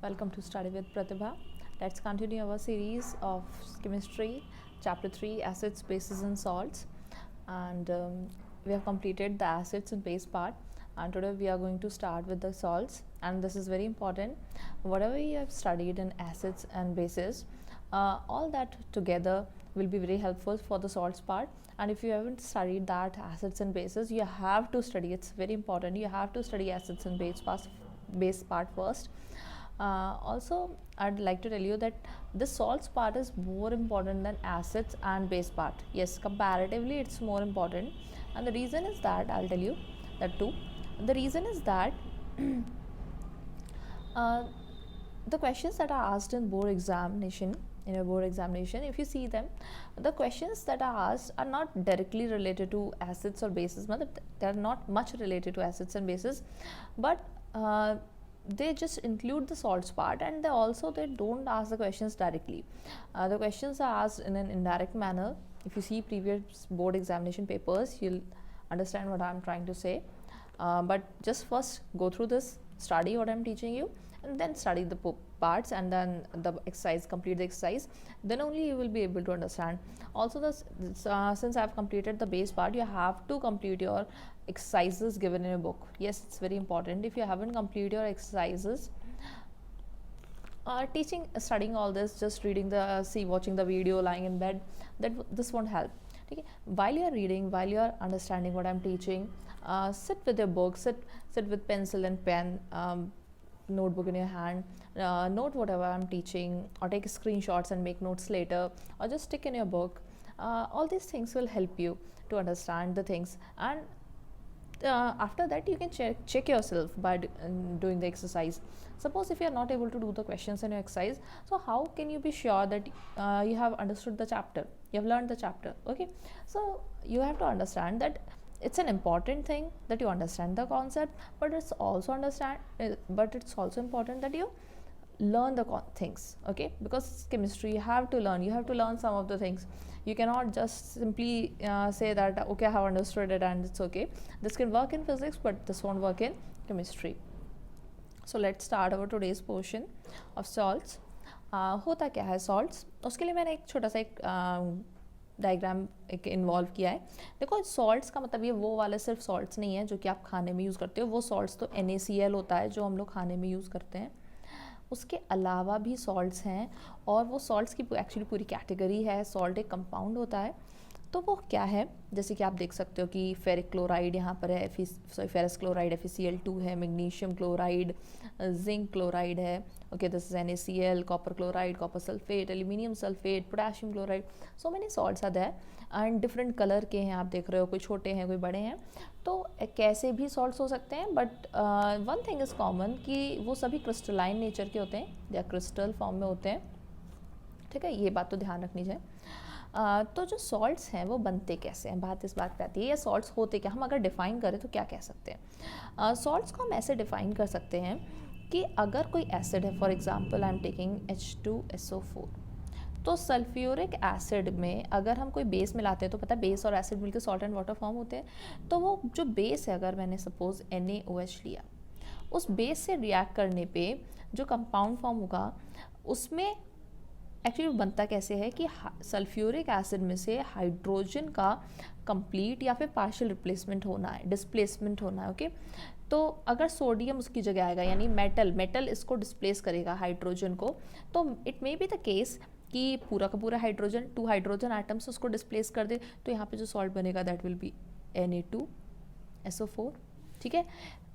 Welcome to Study with Pratibha. Let's continue our series of chemistry, chapter 3, acids, bases and salts. And we have completed the acids and base part, and today we are going to start with the salts, and this is very important. Whatever you have studied in acids and bases, all that together will be very helpful for the salts part. And if you haven't studied that acids and bases, you have to study. It's very important. You have to study acids and base part first. Also, I'd like to tell you that the salts part is more important than acids and base part. Yes, comparatively it's more important, and the reason is that I'll tell you that too. The reason is that the questions that are asked in board examination, if you see them, the questions that are asked are not directly related to acids or bases. They are not much related to acids and bases, but they just include the salts part, and they don't ask the questions directly. The questions are asked in an indirect manner. If you see previous board examination papers, you'll understand what I'm trying to say. But just first go through this, study what I'm teaching you, and then study the parts, and then the exercise, complete the exercise, then only you will be able to understand. Also, since I've completed the base part, you have to complete your exercises given in a book. Yes, it's very important. If you haven't completed your exercises, studying all this, just reading watching the video, lying in bed, this won't help. Okay? While you are reading, while you are understanding what I'm teaching, sit with your book, sit with pencil and pen, notebook in your hand, note whatever I'm teaching, or take screenshots and make notes later, or just stick in your book. All these things will help you to understand the things, and after that you can check yourself by doing the exercise. Suppose if you are not able to do the questions in your exercise, so how can you be sure that you have understood the chapter, you have learned the chapter? Okay, so you have to understand that it's an important thing that you understand the concept, but it's also important that you learn the things. Okay, because chemistry, you have to learn some of the things. You cannot just simply say that okay, I have understood it and it's okay. This can work in physics, but this won't work in chemistry. So let's start our today's portion of salts. होता क्या है salts? उसके लिए मैंने एक छोटा सा diagram एक इन्वॉल्व किया है. देखो, सॉल्ट्स का मतलब ये वो वाले सिर्फ सॉल्ट्स नहीं है जो कि आप खाने में यूज़ करते हो. वो सॉल्ट्स तो NaCl होता है जो हम लोग खाने में यूज़ करते हैं. उसके अलावा भी सॉल्ट्स हैं, और वो सॉल्ट्स की एक्चुअली पूरी कैटेगरी है. सॉल्ट एक कंपाउंड होता है. तो वो क्या है, जैसे कि आप देख सकते हो कि फेरिक क्लोराइड यहाँ पर है, फेरस क्लोराइड FeCl2 है, मैग्नीशियम क्लोराइड, जिंक क्लोराइड है. Okay, this is NaCl, copper chloride, copper sulphate, aluminium sulphate, potassium chloride. So many salts are there, and different colour के हैं. आप देख रहे हो, कोई छोटे हैं, कोई बड़े हैं. तो कैसे भी सॉल्ट्स हो सकते हैं, but one thing is common कि वो सभी क्रिस्टलाइन नेचर के होते हैं या क्रिस्टल फॉर्म में होते हैं. ठीक है, ये बात तो ध्यान रखनी चाहिए. तो जो सॉल्ट्स हैं वो बनते कैसे हैं, इस बात पे आती है. या सॉल्ट्स होते क्या, हम अगर डिफ़ाइन करें तो क्या कह सकते हैं. सॉल्ट्स को हम ऐसे डिफ़ाइन कर सकते हैं कि अगर कोई एसिड है, for example I am taking H2SO4, तो सल्फ्यूरिक एसिड में अगर हम कोई बेस मिलाते हैं, तो पता है बेस और एसिड मिलकर सॉल्ट एंड वाटर फॉर्म होते हैं. तो वो जो बेस है, अगर मैंने सपोज NaOH लिया, उस बेस से रिएक्ट करने पे जो कंपाउंड फॉर्म होगा, उसमें एक्चुअली बनता कैसे है कि सल्फ्यूरिक एसिड में से हाइड्रोजन का कंप्लीट या फिर पार्शियल रिप्लेसमेंट होना है, डिस्प्लेसमेंट होना है. ओके, तो अगर सोडियम उसकी जगह आएगा, यानी मेटल इसको डिस्प्लेस करेगा हाइड्रोजन को, तो it may be the case कि पूरा का पूरा हाइड्रोजन, 2 हाइड्रोजन एटम्स उसको डिस्प्लेस कर दे, तो यहाँ पे जो सॉल्ट बनेगा दैट विल बी Na2SO4. ठीक है,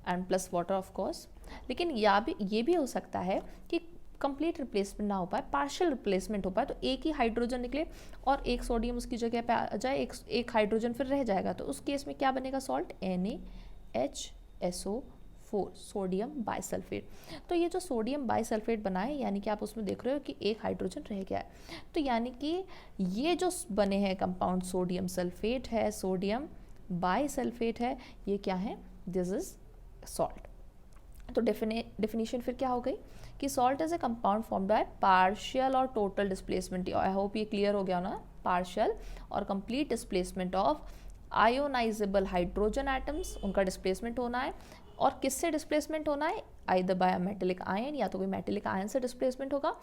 and plus water of course. लेकिन ये भी हो सकता है कि कंप्लीट रिप्लेसमेंट ना हो पाए, पार्शियल रिप्लेसमेंट हो पाए, तो एक ही हाइड्रोजन निकले और एक सोडियम उसकी जगह पे आ जाए, एक हाइड्रोजन फिर रह जाएगा. तो उस केस में क्या बनेगा सॉल्ट, NaHSO4, सोडियम बाइसल्फेट. तो ये जो सोडियम बाइसल्फेट बना है, यानी कि आप उसमें देख रहे हो कि एक हाइड्रोजन रह गया है. तो यानी कि ये जो बने हैं कंपाउंड, सोडियम सल्फेट है, सोडियम बाइसल्फेट है, ये क्या है, दिस इज सॉल्ट. तो डेफिनेशन फिर क्या हो गई कि salt is a compound formed by partial और टोटल डिस्प्लेसमेंट. आई होप ये क्लियर हो गया ना. पार्शियल और complete displacement of ionisable hydrogen atoms, उनका डिस्प्लेसमेंट होना है, और किससे डिस्प्लेसमेंट होना है, आइदर बाय मेटेलिक आयन, या तो कोई मेटेलिक आयन से डिस्प्लेसमेंट होगा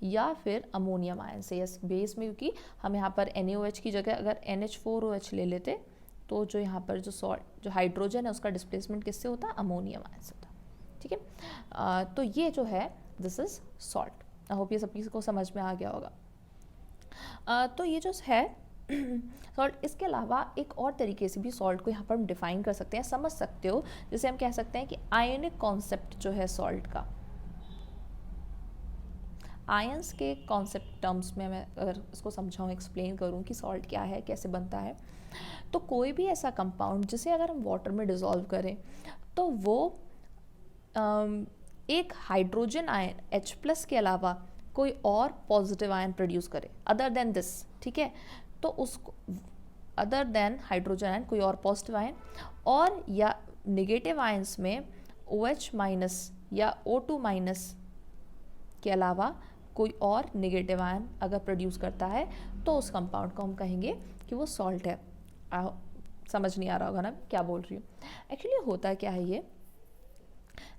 या फिर अमोनियम आयन से, यस बेस में, क्योंकि हम यहाँ पर NaOH की जगह अगर NH4OH ले लेते तो जो यहाँ पर जो हाइड्रोजन है उसका डिस्प्लेसमेंट किससे होता है, अमोनियम आयन से होता है, ठीक है। तो ये जो है this is salt. I hope ये सभी को समझ में आ गया होगा। तो ये जो है सॉल्ट, इसके अलावा एक और तरीके से भी सॉल्ट को यहाँ पर हम डिफाइन कर सकते हैं, समझ सकते हो, जैसे हम कह सकते हैं कि आयनिक कॉन्सेप्ट जो है सॉल्ट का, आयंस के कॉन्सेप्ट टर्म्स में मैं अगर इसको समझाऊँ, एक्सप्लेन करूँ कि सॉल्ट क्या है, कैसे बनता है, तो कोई भी ऐसा कंपाउंड जिसे अगर हम वाटर में डिज़ोल्व करें तो वो एक हाइड्रोजन आयन H+ के अलावा कोई और पॉजिटिव आयन प्रोड्यूस करे अदर देन दिस, ठीक है। तो उसको अदर देन हाइड्रोजन आयन कोई और पॉजिटिव आयन, और या नेगेटिव आयंस में OH- या O2- के अलावा कोई और नेगेटिव आयन अगर प्रोड्यूस करता है तो उस कंपाउंड को हम कहेंगे कि वो सॉल्ट है। समझ नहीं आ रहा होगा ना क्या बोल रही हूँ। एक्चुअली होता क्या है ये,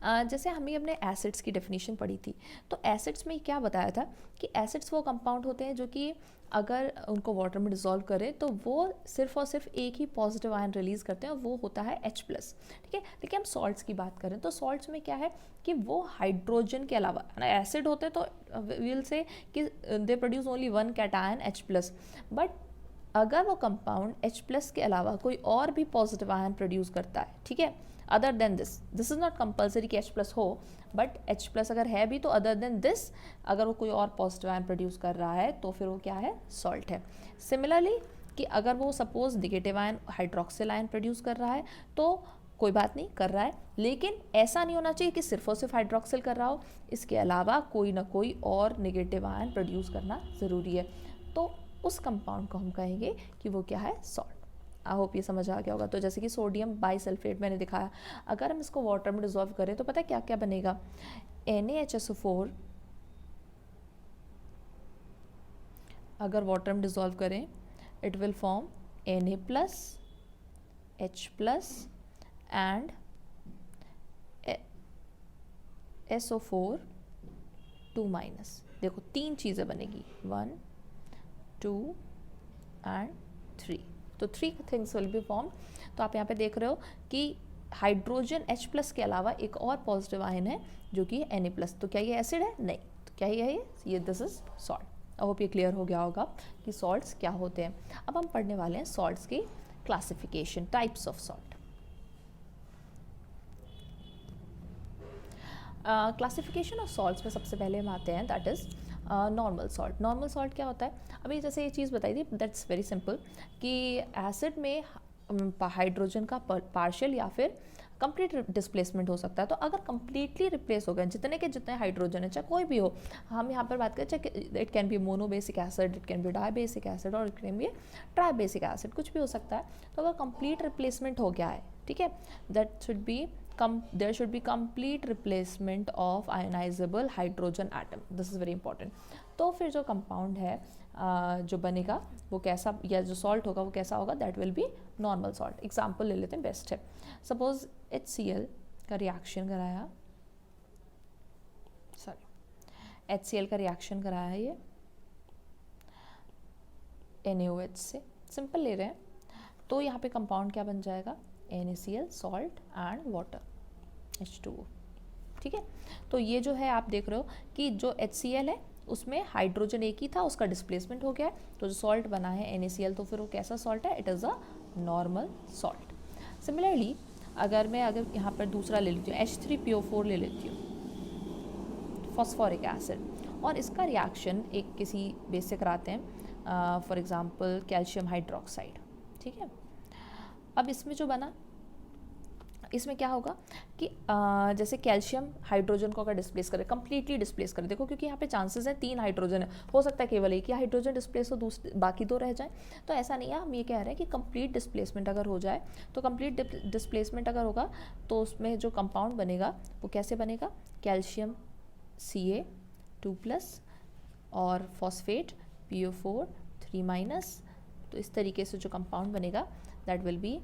जैसे हमने अपने एसिड्स की डेफिनेशन पढ़ी थी, तो एसिड्स में क्या बताया था कि एसिड्स वो कंपाउंड होते हैं जो कि अगर उनको वाटर में डिज़ोल्व करें तो वो सिर्फ और सिर्फ एक ही पॉजिटिव आयन रिलीज़ करते हैं, वो होता है H+, ठीक है। लेकिन हम सॉल्ट्स की बात करें तो सॉल्ट्स में क्या है कि वो हाइड्रोजन के अलावा, एसिड होते तो विल से कि they produce only one cation H+, but अगर वो कंपाउंड H+ के अलावा कोई और भी पॉजिटिव आयन प्रोड्यूस करता है, ठीक है, other than this is not compulsory कि H+ हो, बट H+ अगर है भी तो अदर देन दिस अगर वो कोई और पॉजिटिव आयन प्रोड्यूस कर रहा है तो फिर वो क्या है, सॉल्ट है। सिमिलरली कि अगर वो suppose negative ion hydroxyl ion produce कर रहा है तो कोई बात नहीं, कर रहा है, लेकिन ऐसा नहीं होना चाहिए कि सिर्फ और सिर्फ हाइड्रोक्सिल कर रहा हो, इसके अलावा कोई ना कोई और नेगेटिव आयन प्रोड्यूस करना ज़रूरी है, तो उस कंपाउंड को हम कहेंगे कि वो क्या है, सॉल्ट। आई होप ये समझ आ गया होगा। तो जैसे कि सोडियम बाइसल्फेट मैंने दिखाया, अगर हम इसको वाटर में डिजोल्व करें तो पता है क्या क्या बनेगा, NaHSO4 अगर वाटर में डिजोल्व करें it will form Na+, H+ and SO4 2-। देखो 3 चीज़ें बनेगी, 1 2 एंड 3, तो 3 थिंग्स विल बी फॉर्म। तो आप यहाँ पे देख रहे हो कि हाइड्रोजन H+ के अलावा एक और पॉजिटिव आयन है जो कि Na+, तो क्या ये एसिड है, नहीं, तो क्या ये है, ये this is salt. I hope ये क्लियर हो गया होगा कि सॉल्ट्स क्या होते हैं। अब हम पढ़ने वाले हैं सॉल्ट्स की classification, types of salt. Classification of salts में सबसे पहले हम आते हैं, that is normal salt. Normal salt क्या होता है, अभी जैसे ये चीज़ बताई थी, दैट्स वेरी सिंपल कि एसिड में हाइड्रोजन का पार्शियल या फिर कंप्लीट डिस्प्लेसमेंट हो सकता है। तो अगर कंप्लीटली रिप्लेस हो गए जितने के जितने हाइड्रोजन है, चाहे कोई भी हो, हम यहाँ पर बात करें, चाहे it can be mono basic acid, it can be di basic acid, और it can be tri basic acid, कुछ भी हो सकता है। तो अगर कंप्लीट रिप्लेसमेंट हो गया है, ठीक है, that should be there should be complete replacement of ionizable hydrogen atom, this is very important। तो फिर जो कंपाउंड है जो बनेगा वो कैसा, या जो सॉल्ट होगा वो कैसा होगा, that will B normal salt. Example ले लेते हैं, बेस्ट है, सपोज HCl का रिएक्शन कराया, सॉरी HCl का रिएक्शन कराया ये NaOH से, सिंपल ले रहे हैं, तो यहाँ पे कंपाउंड क्या बन जाएगा, NaCl, salt and water, H2O, ठीक है। तो ये जो है आप देख रहे हो कि जो HCl है उसमें हाइड्रोजन एक ही था, उसका डिस्प्लेसमेंट हो गया है, तो जो सॉल्ट बना है NaCl, तो फिर वो कैसा सॉल्ट है, it is a normal salt. Similarly अगर यहाँ पर दूसरा ले लेती हूँ, H3PO4 ले लेती हूँ, फॉस्फोरिक एसिड, और इसका रिएक्शन एक किसी बेस से कराते हैं, फॉर एग्जांपल कैल्शियम हाइड्रोक्साइड, ठीक है। अब इसमें जो बना, इसमें क्या होगा कि जैसे कैल्शियम हाइड्रोजन को अगर डिस्प्लेस करे, कंप्लीटली डिस्प्लेस करे, देखो क्योंकि यहाँ पे चांसेस है 3 हाइड्रोजन है, हो सकता है केवल एक ही हाइड्रोजन डिस्प्लेस हो, दूसरे बाकी 2 रह जाए, तो ऐसा नहीं है। हम ये कह रहे हैं कि कंप्लीट डिस्प्लेसमेंट अगर हो जाए, तो कंप्लीट डिस्प्लेसमेंट अगर होगा तो उसमें जो कंपाउंड बनेगा वो कैसे बनेगा, कैल्शियम Ca2+ और फॉस्फेट PO4 3-, तो इस तरीके से जो कंपाउंड बनेगा that will be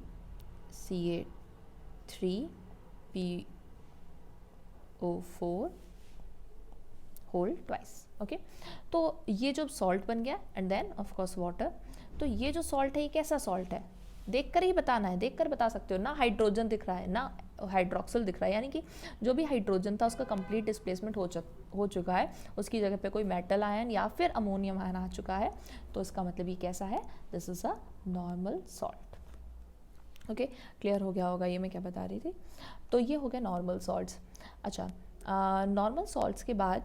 Ca3 PO4 whole twice. Okay, तो ये जो सॉल्ट बन गया and then of course water. तो ये जो सॉल्ट है ये कैसा सॉल्ट है, देखकर ही बताना है, देखकर बता सकते हो ना। हाइड्रोजन दिख रहा है ना हाइड्रोक्सिल दिख रहा है, यानी कि जो भी हाइड्रोजन था उसका कंप्लीट डिस्प्लेसमेंट हो चुका है, उसकी जगह पे कोई मेटल आयन या फिर अमोनियम आयन आ चुका है। तो इसका मतलब ये कैसा है, this is a normal salt. Okay, clear हो गया होगा ये मैं क्या बता रही थी। तो ये हो गया नॉर्मल सॉल्ट्स। अच्छा, नॉर्मल सॉल्ट्स के बाद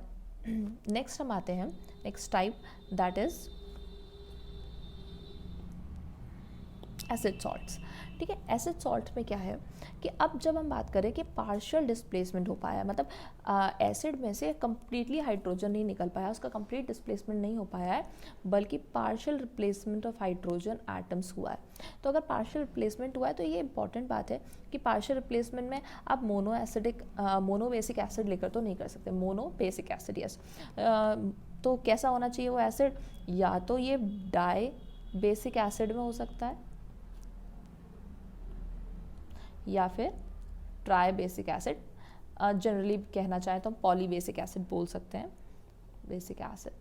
नेक्स्ट हम आते हैं next type, that is acid salts. ठीक है, एसिड सॉल्ट में क्या है कि अब जब हम बात करें कि पार्शियल डिस्प्लेसमेंट हो पाया, मतलब एसिड में से कम्प्लीटली हाइड्रोजन नहीं निकल पाया, उसका कंप्लीट डिस्प्लेसमेंट नहीं हो पाया है, बल्कि partial replacement of hydrogen atoms हुआ है। तो अगर पार्शियल रिप्लेसमेंट हुआ है तो ये इंपॉर्टेंट बात है कि पार्शियल रिप्लेसमेंट में आप मोनो बेसिक एसिड लेकर तो नहीं कर सकते, मोनो बेसिक एसिड यस। तो कैसा होना चाहिए वो एसिड, या तो ये डाई बेसिक एसिड में हो सकता है या फिर ट्राई बेसिक एसिड, जनरली कहना चाहें तो हम पॉली बेसिक एसिड बोल सकते हैं, बेसिक एसिड।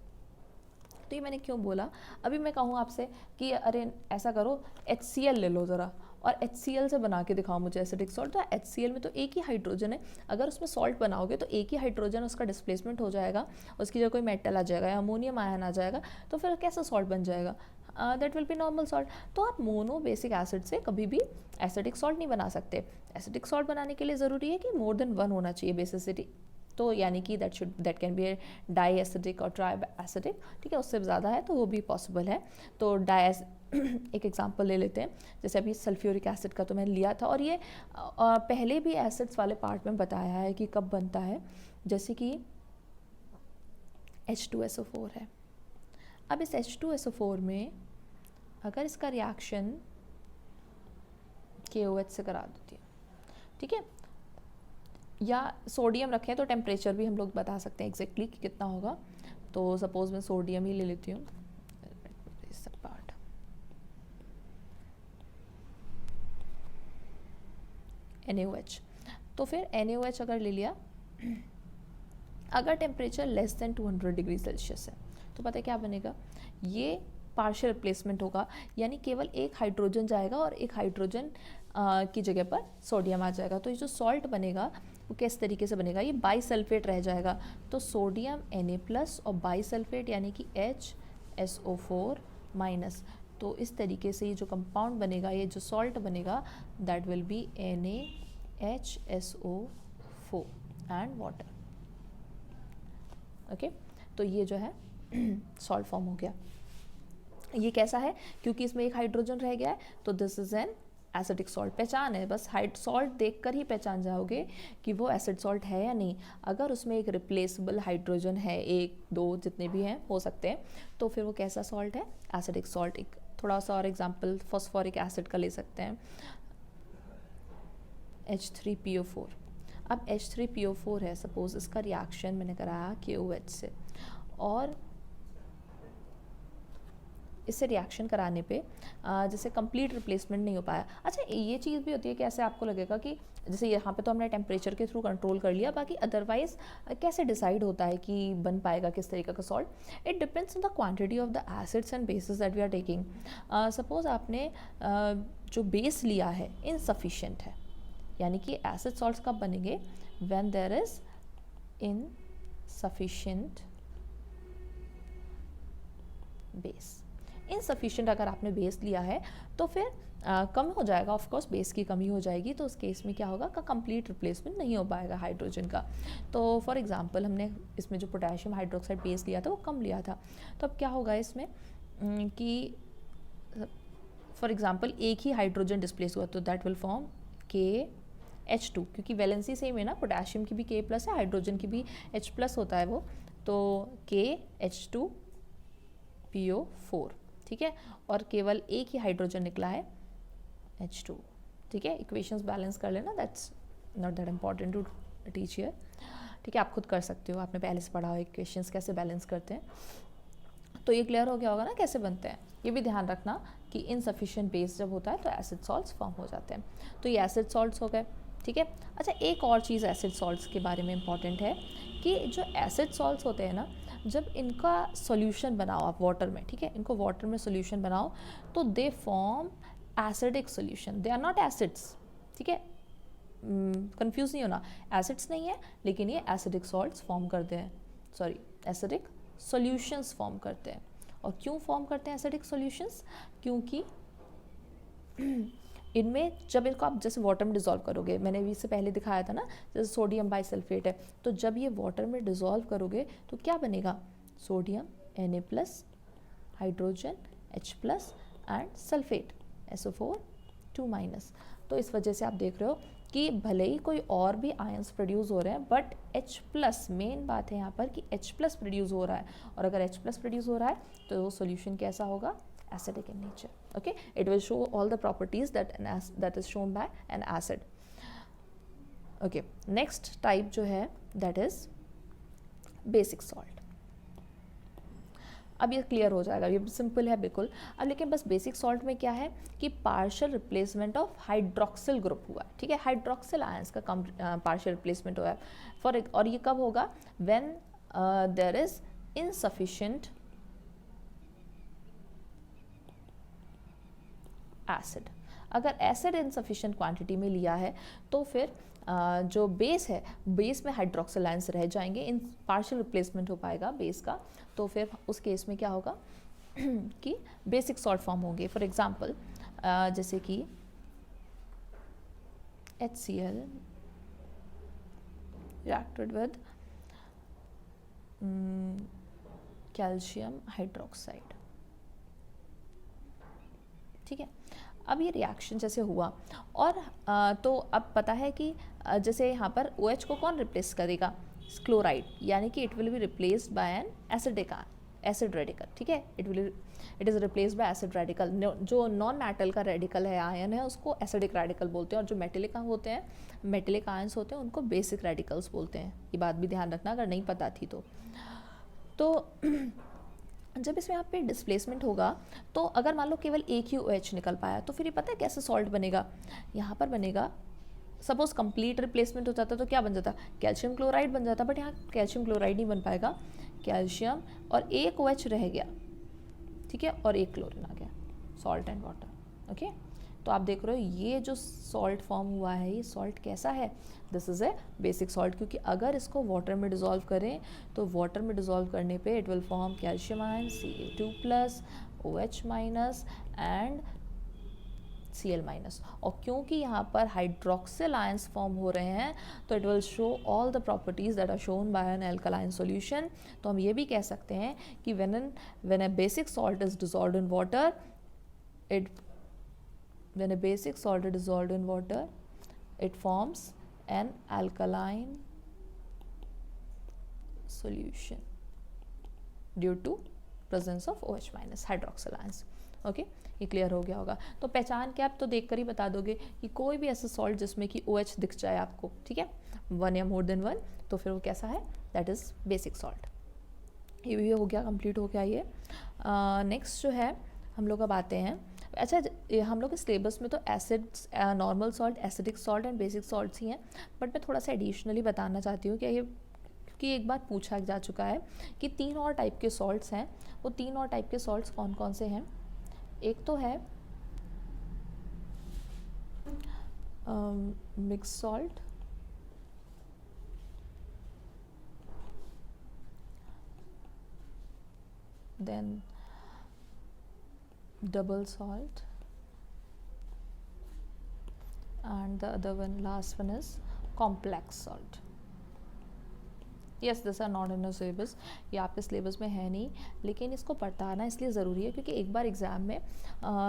तो ये मैंने क्यों बोला, अभी मैं कहूँ आपसे कि अरे ऐसा करो HCl ले लो ज़रा और HCl से बना के दिखाओ मुझे एसिडिक सॉल्ट। तो HCl में तो एक ही हाइड्रोजन है, अगर उसमें सॉल्ट बनाओगे तो एक ही हाइड्रोजन उसका डिस्प्लेसमेंट हो जाएगा, उसकी जगह कोई मेटल आ जाएगा या अमोनियम आयन आ जाएगा, तो फिर कैसा सॉल्ट बन जाएगा, that will B normal salt. तो आप मोनो बेसिक एसिड से कभी भी एसिडिक सॉल्ट नहीं बना सकते। एसिडिक सॉल्ट बनाने के लिए ज़रूरी है कि मोर देन 1 होना चाहिए बेसिसिटी, तो यानी कि that can be di acidic और ट्राई एसिडिक। ठीक है, उससे ज़्यादा है तो वो भी पॉसिबल है। तो एक एग्जांपल ले लेते हैं, जैसे अभी सल्फ्यूरिक एसिड का तो मैंने लिया था, और ये पहले भी एसिड्स वाले पार्ट में बताया है कि कब बनता है, जैसे कि H2SO4 है। अब इस H2SO4 में अगर इसका रिएक्शन KOH से करा देती है, ठीक है, या सोडियम रखें तो टेम्परेचर भी हम लोग बता सकते हैं एग्जैक्टली कि कितना होगा। तो सपोज मैं सोडियम ही ले लेती हूँ, पार्ट NaOH। तो फिर NaOH अगर ले लिया, अगर temperature less than 200 degree Celsius है तो पता है क्या बनेगा, ये पार्शियल रिप्लेसमेंट होगा, यानी केवल एक हाइड्रोजन जाएगा और एक हाइड्रोजन की जगह पर सोडियम आ जाएगा। तो ये जो सॉल्ट बनेगा वो किस तरीके से बनेगा, ये बाईसल्फेट रह जाएगा। तो सोडियम Na+ और बाईसल्फेट यानी कि HSO4-। तो इस तरीके से ये जो कंपाउंड बनेगा, ये जो सॉल्ट बनेगा, that will B NaHSO4 and water. Okay, तो ये जो है सॉल्ट फॉर्म हो गया। ये कैसा है, क्योंकि इसमें एक हाइड्रोजन रह गया है, तो this is an acidic salt. पहचान है, बस सॉल्ट देखकर ही पहचान जाओगे कि वो एसिड सॉल्ट है या नहीं। अगर उसमें एक रिप्लेसेबल हाइड्रोजन है, 1 2 जितने भी हैं हो सकते हैं, तो फिर वो कैसा सॉल्ट है, एसिडिक सॉल्ट। एक थोड़ा सा और एग्जांपल फॉस्फोरिक एसिड का ले सकते हैं, H3PO4। अब H3PO4 है, सपोज इसका रिएक्शन मैंने कराया KOH से, और इससे रिएक्शन कराने पे जैसे कंप्लीट रिप्लेसमेंट नहीं हो पाया। अच्छा, ये चीज़ भी होती है कि ऐसे आपको लगेगा कि जैसे यहाँ पे तो हमने टेम्परेचर के थ्रू कंट्रोल कर लिया, बाकी अदरवाइज कैसे डिसाइड होता है कि बन पाएगा किस तरीके का salt. It depends on the quantity of the acids and bases that we are taking. Suppose आपने जो बेस लिया है इनसफिशिएंट है, यानी कि एसिड सॉल्ट्स कब बनेंगे, when there is insufficient base. Insufficient अगर आपने बेस लिया है तो फिर कम हो जाएगा, ऑफ कोर्स बेस की कमी हो जाएगी, तो उस केस में क्या होगा का कंप्लीट रिप्लेसमेंट नहीं हो पाएगा हाइड्रोजन का। तो फॉर एग्जांपल हमने इसमें जो पोटेशियम हाइड्रोक्साइड बेस लिया था वो कम लिया था, तो अब क्या होगा इसमें कि फॉर एग्जांपल एक ही हाइड्रोजन डिस्प्लेस हुआ, तो दैट विल फॉर्म KH2, क्योंकि वैलेंसी सेम है ना, पोटेशियम की भी K+ है, हाइड्रोजन की भी H+ होता है वो, तो KH2PO4। ठीक है, और केवल एक ही हाइड्रोजन निकला है H2। ठीक है, इक्वेशंस बैलेंस कर लेना, that's not that important to teach here. ठीक है, आप खुद कर सकते हो, आपने पहले से पढ़ा हो इक्वेशंस कैसे बैलेंस करते हैं। तो ये क्लियर हो गया होगा ना कैसे बनते हैं। ये भी ध्यान रखना कि इनसफिशिएंट बेस जब होता है तो एसिड सॉल्ट्स फॉर्म हो जाते हैं। तो ये एसिड सॉल्ट्स हो गए। ठीक है। अच्छा, एक और चीज़ एसिड सॉल्ट्स के बारे में इम्पॉर्टेंट है कि जो एसिड सॉल्ट्स होते हैं ना, जब इनका सॉल्यूशन बनाओ आप वाटर में, ठीक है, इनको वाटर में सॉल्यूशन बनाओ तो they form acidic solution, they are not acids, ठीक है, कंफ्यूज नहीं होना, एसिड्स नहीं है लेकिन ये एसिडिक सॉल्ट्स फॉर्म करते हैं, सॉरी एसिडिक सॉल्यूशंस फॉर्म करते हैं। और क्यों फॉर्म करते हैं एसिडिक सॉल्यूशंस? क्योंकि इनमें जब इनको आप जैसे वाटर में डिज़ोल्व करोगे, मैंने भी इससे पहले दिखाया था ना, जैसे सोडियम बाइसल्फेट है, तो जब ये वाटर में डिज़ोल्व करोगे तो क्या बनेगा? Sodium Na+, hydrogen H+ and sulphate SO4 2-। तो इस वजह से आप देख रहे हो कि भले ही कोई और भी आयंस प्रोड्यूस हो रहे हैं बट H+, मेन बात है यहाँ पर कि H+ प्रोड्यूस हो रहा है, और अगर H+ प्रोड्यूस हो रहा है तो वो सोल्यूशन कैसा होगा? Acidic in nature. Okay, it will show all the properties that is shown by an acid. Okay, next type जो है that is basic salt. अब ये क्लियर हो जाएगा, ये सिंपल है बिल्कुल। अब लेकिन बस बेसिक सॉल्ट में क्या है कि partial replacement of hydroxyl group हुआ है, ठीक है, हाइड्रोक्सिल आयंस का कम पार्शियल रिप्लेसमेंट हुआ है और ये कब होगा? When there is insufficient acid. अगर एसिड इनसफिशिएंट क्वांटिटी में लिया है तो फिर जो बेस है, बेस में हाइड्रोक्सिल आयंस रह जाएंगे, इन पार्शियल रिप्लेसमेंट हो पाएगा बेस का, तो फिर उस केस में क्या होगा कि बेसिक सॉल्ट फॉर्म होंगे। फॉर एग्जांपल जैसे कि HCl reacted with calcium hydroxide, ठीक है। अब ये रिएक्शन जैसे हुआ और तो अब पता है कि जैसे यहाँ पर OH को कौन रिप्लेस करेगा? क्लोराइड, यानी कि it will be replaced by N acid radical, ठीक है, it is replaced by acid radical. जो नॉन मेटल का रेडिकल है, आयन है, उसको एसिडिक रेडिकल बोलते हैं, और जो मेटेलिक होते हैं, मेटेलिक आयंस होते हैं, उनको बेसिक रेडिकल्स बोलते हैं। ये बात भी ध्यान रखना अगर नहीं पता थी तो जब इसमें यहाँ पे डिस्प्लेसमेंट होगा तो अगर मान लो केवल एक ही OH निकल पाया तो फिर ये पता है कैसे सॉल्ट बनेगा? यहाँ पर बनेगा, सपोज कंप्लीट रिप्लेसमेंट हो जाता तो क्या बन जाता? कैल्शियम क्लोराइड बन जाता, बट यहाँ कैल्शियम क्लोराइड नहीं बन पाएगा, कैल्शियम और एक OH रह गया, ठीक है, और एक क्लोरीन आ गया, सॉल्ट एंड वाटर। ओके, तो आप देख रहे हो ये जो सॉल्ट फॉर्म हुआ है, ये सॉल्ट कैसा है? This is a basic salt, क्योंकि अगर इसको वाटर में डिज़ोल्व करें तो वाटर में डिज़ोल्व करने पे it will form calcium ion Ca2+, OH- and Cl-। और क्योंकि यहाँ पर हाइड्रोक्सिल आयंस फॉर्म हो रहे हैं तो it will show all the properties that are shown by an alkaline solution. तो हम ये भी कह सकते हैं कि when a basic salt is dissolved in water, when a basic salt is dissolved in water, it forms an alkaline solution due to presence of OH- hydroxyl ions। Okay, ये clear हो गया होगा। तो पहचान के आप तो देख कर ही बता दोगे कि कोई भी ऐसा सॉल्ट जिसमें कि OH दिख जाए आपको, ठीक है, 1 या मोर देन 1, तो फिर वो कैसा है? That is basic salt. ये भी हो गया, कंप्लीट हो गया ये। नेक्स्ट जो है हम लोग अब आते हैं, अच्छा हम लोग के सिलेबस में तो acids, normal salt, acidic salt and basic salts ही हैं, बट मैं थोड़ा सा एडिशनली बताना चाहती हूँ कि ये, क्योंकि एक बार पूछा जा चुका है कि 3 और टाइप के सॉल्ट्स हैं। वो 3 और टाइप के सॉल्ट्स कौन कौन से हैं? एक तो है mix salt, then double salt, and the other one, last one, is complex salt. Yes, these are not in the syllabus, ये आपके सिलेबस में है नहीं, लेकिन इसको पढ़ाना इसलिए ज़रूरी है क्योंकि एक बार एग्ज़ाम में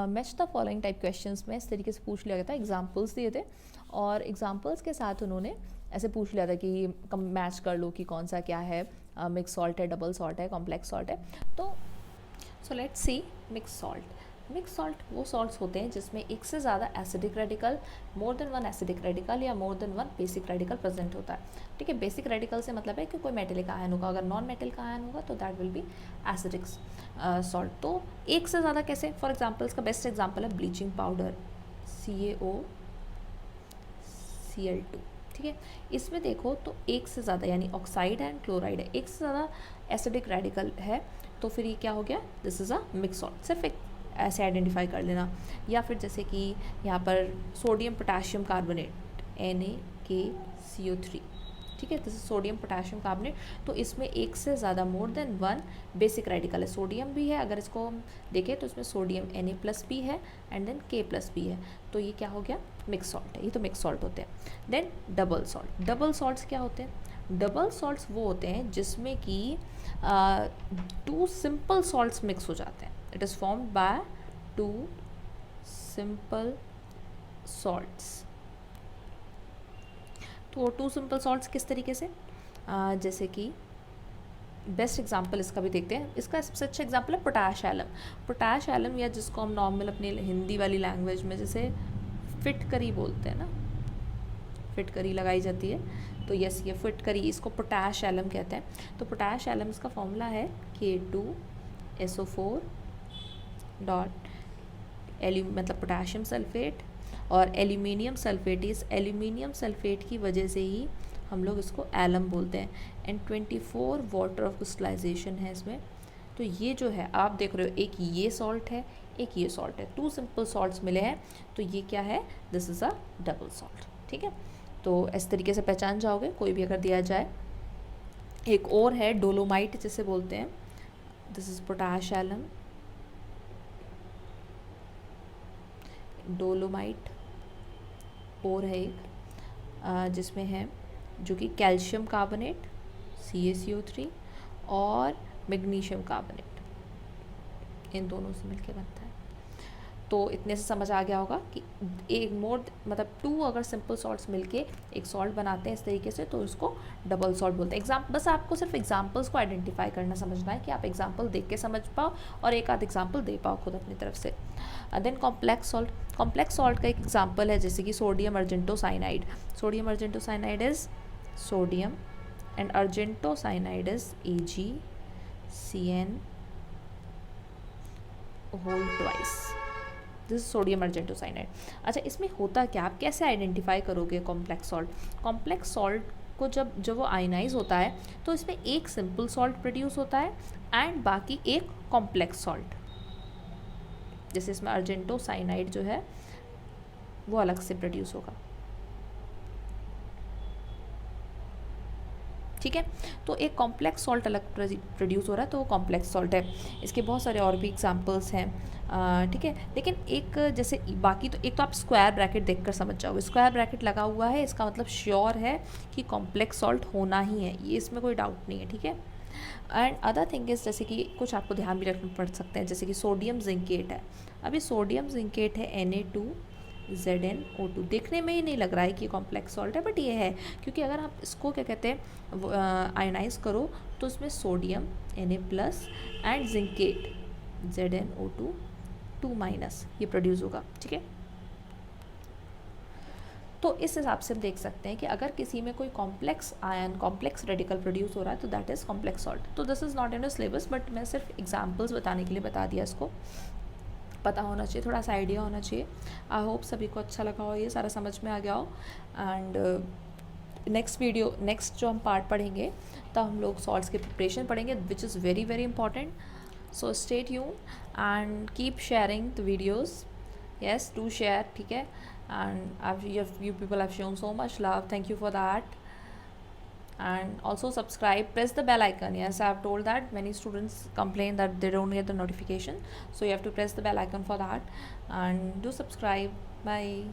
match the following type questions में इस तरीके से पूछ लिया गया था, एग्जाम्पल्स दिए थे और एग्जाम्पल्स के साथ उन्होंने ऐसे पूछ लिया था कि मैच कर लो कि कौन सा क्या है, मिक्स सॉल्ट है, डबल सॉल्ट है, कॉम्प्लेक्स सॉल्ट है। तो so let's see mix salt. Mix salt वो सॉल्ट्स होते हैं जिसमें एक से ज़्यादा acidic radical, more than 1 acidic radical या more than 1 basic radical present होता है, ठीक है। बेसिक रेडिकल से मतलब है कि कोई मेटेलिक आयन होगा, अगर नॉन मेटल का आयन होगा तो that will B acidic salt. तो एक से ज़्यादा कैसे? फॉर एग्जाम्पल, इसका बेस्ट एग्जाम्पल है ब्लीचिंग पाउडर, Cl2, ठीक है। इसमें देखो तो एक से ज़्यादा यानी ऑक्साइड एंड क्लोराइड है, एक से ज़्यादा एसिडिक रेडिकल है, तो फिर ये क्या हो गया, this is a mix salt. सिर्फ एक ऐसे आइडेंटिफाई कर लेना। या फिर जैसे कि यहाँ पर सोडियम पोटाशियम कार्बोनेट NaKCO3, ठीक है, this is sodium potassium carbonate. तो इसमें एक से ज़्यादा more than one basic radical है, सोडियम भी है, अगर इसको हम देखें तो इसमें सोडियम Na+B है एंड देन K+B है, तो ये क्या हो गया, मिक्स सॉल्ट है। ये तो मिक्स सॉल्ट होते हैं। Then double salt, double salts क्या होते हैं, डबल सॉल्ट्स वो होते हैं जिसमें कि 2 सिंपल सॉल्ट्स मिक्स हो जाते हैं। It is formed by 2 simple salts. तो 2 सिंपल सॉल्ट्स किस तरीके से, जैसे कि बेस्ट एग्जांपल इसका भी देखते हैं। इसका सबसे अच्छा एग्जांपल है पोटाश एलम। पोटाश एलम, या जिसको हम नॉर्मल अपनी हिंदी वाली लैंग्वेज में जैसे फिटकरी बोलते हैं ना, फिटकरी लगाई जाती है, तो यस ये फिटकरी, इसको पोटाश एलम कहते हैं। तो पोटाश एलम इसका फॉर्मूला है K2SO4 डॉट मतलब पोटाशियम सल्फेट और एल्यूमिनियम सल्फेट। इस एल्यूमिनियम सल्फेट की वजह से ही हम लोग इसको एलम बोलते हैं। एंड 24 वाटर ऑफ क्रिस्टलाइजेशन है इसमें। तो ये जो है आप देख रहे हो, एक ये सॉल्ट है, एक ये सॉल्ट है, 2 सिंपल सॉल्ट्स मिले हैं, तो ये क्या है, this is a double salt, ठीक है। तो इस तरीके से पहचान जाओगे कोई भी अगर दिया जाए। एक और है डोलोमाइट जिसे बोलते हैं, this is potash alum, dolomite. और है एक जिसमें है जो कि कैल्शियम कार्बोनेट CaCO3 और मैग्नीशियम कार्बोनेट, इन दोनों से मिलके बनता है। तो इतने से समझ आ गया होगा कि एक मोर मतलब 2 अगर सिंपल सॉल्ट्स मिलके एक सॉल्ट बनाते हैं इस तरीके से, तो इसको डबल सॉल्ट बोलते हैं। बस आपको सिर्फ एग्जांपल्स को आइडेंटिफाई करना समझना है कि आप एग्जांपल देख के समझ पाओ और एक आध एग्जांपल दे पाओ खुद अपनी तरफ से। Then complex salt, complex salt का एक एग्जांपल है जैसे कि sodium argentocyanide. Sodium argentocyanide is sodium and argentocyanide is AgCN whole twice, this is sodium argentocyanide. अच्छा, इसमें होता क्या, आप कैसे आइडेंटिफाई करोगे कॉम्प्लेक्स सॉल्ट। कॉम्प्लेक्स सॉल्ट को जब वो आयनाइज होता है तो इसमें एक सिंपल सॉल्ट प्रोड्यूस होता है एंड बाकी एक कॉम्प्लेक्स सॉल्ट। जैसे इसमें अर्जेंटोसाइनाइड जो है वो अलग से प्रोड्यूस होगा, ठीक है। तो एक कॉम्प्लेक्स सॉल्ट अलग प्रोड्यूस हो रहा है तो वो कॉम्प्लेक्स सॉल्ट है। इसके बहुत सारे और भी एग्जांपल्स हैं, ठीक है। लेकिन एक जैसे बाकी तो एक तो आप स्क्वायर ब्रैकेट देखकर समझ जाओगे, स्क्वायर ब्रैकेट लगा हुआ है इसका मतलब श्योर है कि कॉम्प्लेक्स सॉल्ट होना ही है, ये इसमें कोई डाउट नहीं है, ठीक है। एंड अदर थिंग इज जैसे कि कुछ आपको ध्यान भी रखना पड़ सकते हैं, जैसे कि सोडियम जिंकेट है। अभी सोडियम जिंकेट है Na2ZnO2, देखने में ही नहीं लग रहा है कि कॉम्प्लेक्स सॉल्ट है, बट ये है क्योंकि अगर आप इसको क्या कहते हैं आयनाइज करो तो इसमें sodium Na+ and zincate ZnO2 2- ये प्रोड्यूस होगा, ठीक है। तो इस हिसाब से हम देख सकते हैं कि अगर किसी में कोई complex ion complex radical produce हो रहा है तो दैट इज़ कॉम्प्लेक्स सॉल्ट। तो this is not in a syllabus, but मैं सिर्फ एग्जांपल्स बताने के लिए बता दिया, इसको पता होना चाहिए, थोड़ा सा आइडिया होना चाहिए। आई होप सभी को अच्छा लगा हो, ये सारा समझ में आ गया हो। एंड नेक्स्ट जो हम पार्ट पढ़ेंगे तो हम लोग सॉल्ट्स की प्रिपरेशन पढ़ेंगे, which is very very important. So stay tuned and keep sharing the videos, yes, do share, ठीक है। and you people have shown so much love, thank you for that। and also subscribe, press the bell icon. Yes, I have told that many students complain that they don't get the notification, so you have to press the bell icon for that, and do subscribe. Bye.